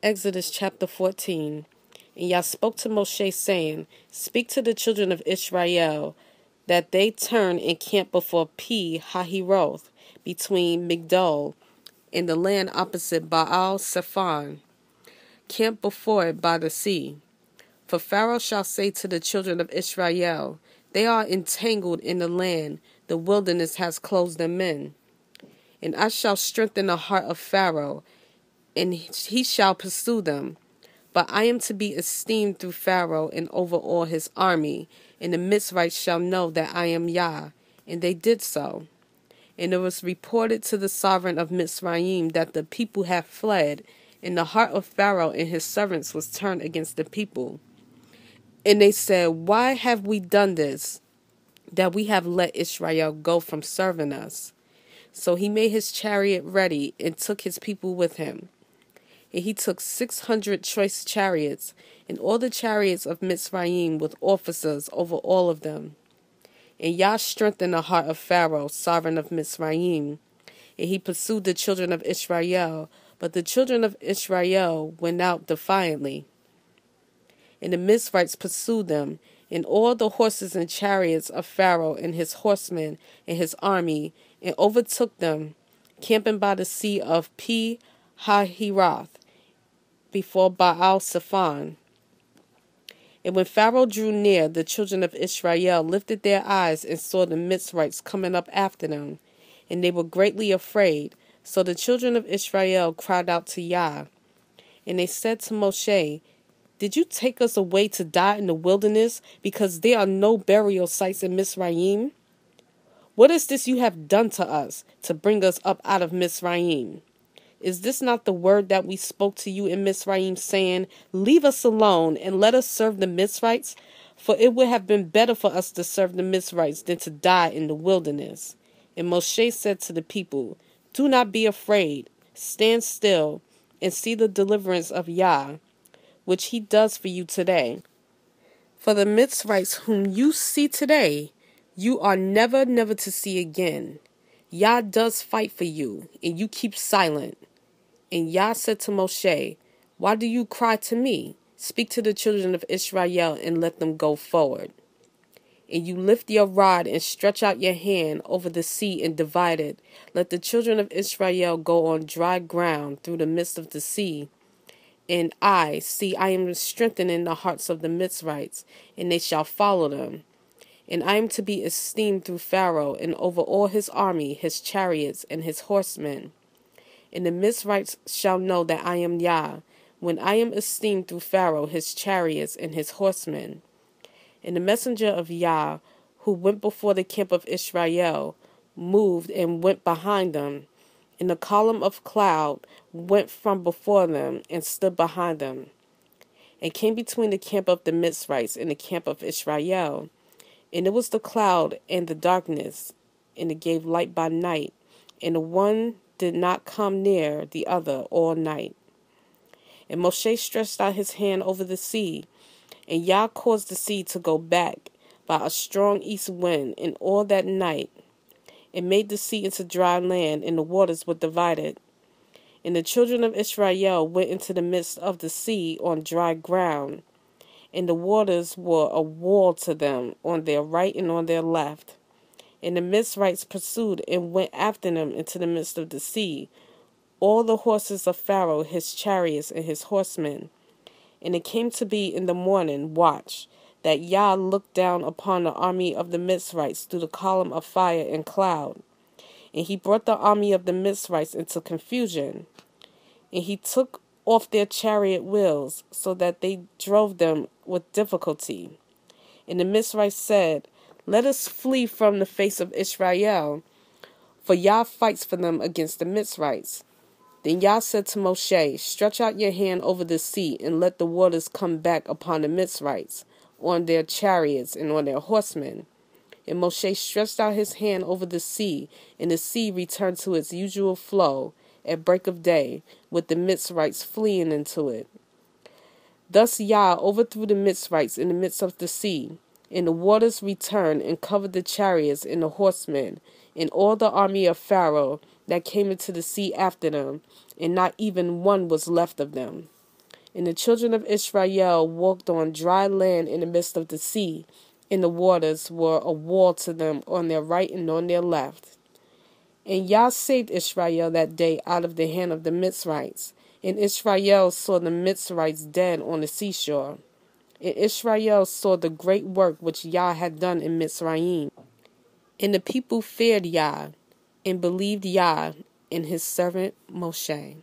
Exodus chapter 14. And Yah spoke to Moshe, saying, Speak to the children of Israel, that they turn and camp before Pi Hahiroth, between Migdol and the land opposite Baal Zephon. Camp before it by the sea. For Pharaoh shall say to the children of Israel, They are entangled in the land, the wilderness has closed them in. And I shall strengthen the heart of Pharaoh, and he shall pursue them. But I am to be esteemed through Pharaoh and over all his army, and the Mitzrites shall know that I am Yah. And they did so. And it was reported to the sovereign of Mitzrayim that the people had fled, and the heart of Pharaoh and his servants was turned against the people. And they said, Why have we done this, that we have let Israel go from serving us? So he made his chariot ready and took his people with him. And he took 600 choice chariots, and all the chariots of Mitzrayim with officers over all of them. And Yah strengthened the heart of Pharaoh, sovereign of Mitzrayim, and he pursued the children of Israel, but the children of Israel went out defiantly. And the Mitzrites pursued them, and all the horses and chariots of Pharaoh and his horsemen and his army, and overtook them, camping by the sea of Pi Hahiroth, before Baal Zephon. And when Pharaoh drew near, the children of Israel lifted their eyes and saw the Mitzrites coming up after them, and they were greatly afraid. So the children of Israel cried out to Yah. And they said to Moshe, Did you take us away to die in the wilderness, because there are no burial sites in Mitzrayim? What is this you have done to us, to bring us up out of Mitzrayim? Is this not the word that we spoke to you in Mitzrayim, saying, Leave us alone, and let us serve the Mitzrites? For it would have been better for us to serve the Mitzrites than to die in the wilderness. And Moshe said to the people, Do not be afraid, stand still, and see the deliverance of Yah, which he does for you today. For the Mitzrites whom you see today, you are never to see again. Yah does fight for you, and you keep silent. And Yah said to Moshe, Why do you cry to me? Speak to the children of Israel and let them go forward. And you lift your rod and stretch out your hand over the sea and divide it. Let the children of Israel go on dry ground through the midst of the sea. And I am strengthening the hearts of the Mitzrites, and they shall follow them. And I am to be esteemed through Pharaoh and over all his army, his chariots, and his horsemen. And the Mitzrites shall know that I am Yah, when I am esteemed through Pharaoh, his chariots, and his horsemen. And the messenger of Yah, who went before the camp of Israel, moved and went behind them. And the column of cloud went from before them and stood behind them, and came between the camp of the Mitzrites and the camp of Israel. And it was the cloud and the darkness, and it gave light by night, and the one did not come near the other all night. And Moshe stretched out his hand over the sea, and Yah caused the sea to go back by a strong east wind in all that night, and made the sea into dry land, and the waters were divided. And the children of Israel went into the midst of the sea on dry ground, and the waters were a wall to them on their right and on their left. And the Mitzrites pursued and went after them into the midst of the sea, all the horses of Pharaoh, his chariots, and his horsemen. And it came to be in the morning watch that Yah looked down upon the army of the Mitzrites through the column of fire and cloud. And he brought the army of the Mitzrites into confusion. And he took off their chariot wheels, so that they drove them with difficulty. And the Mitzrites said, Let us flee from the face of Israel, for Yah fights for them against the Mitzrites. Then Yah said to Moshe, Stretch out your hand over the sea, and let the waters come back upon the Mitzrites, on their chariots and on their horsemen. And Moshe stretched out his hand over the sea, and the sea returned to its usual flow at break of day, with the Mitzrites fleeing into it. Thus Yah overthrew the Mitzrites in the midst of the sea, and the waters returned and covered the chariots and the horsemen, and all the army of Pharaoh that came into the sea after them, and not even one was left of them. And the children of Israel walked on dry land in the midst of the sea, and the waters were a wall to them on their right and on their left. And Yah saved Israel that day out of the hand of the Mitzrites. And Israel saw the Mitzrites dead on the seashore. And Israel saw the great work which Yah had done in Mitzrayim. And the people feared Yah, and believed Yah and his servant Moshe.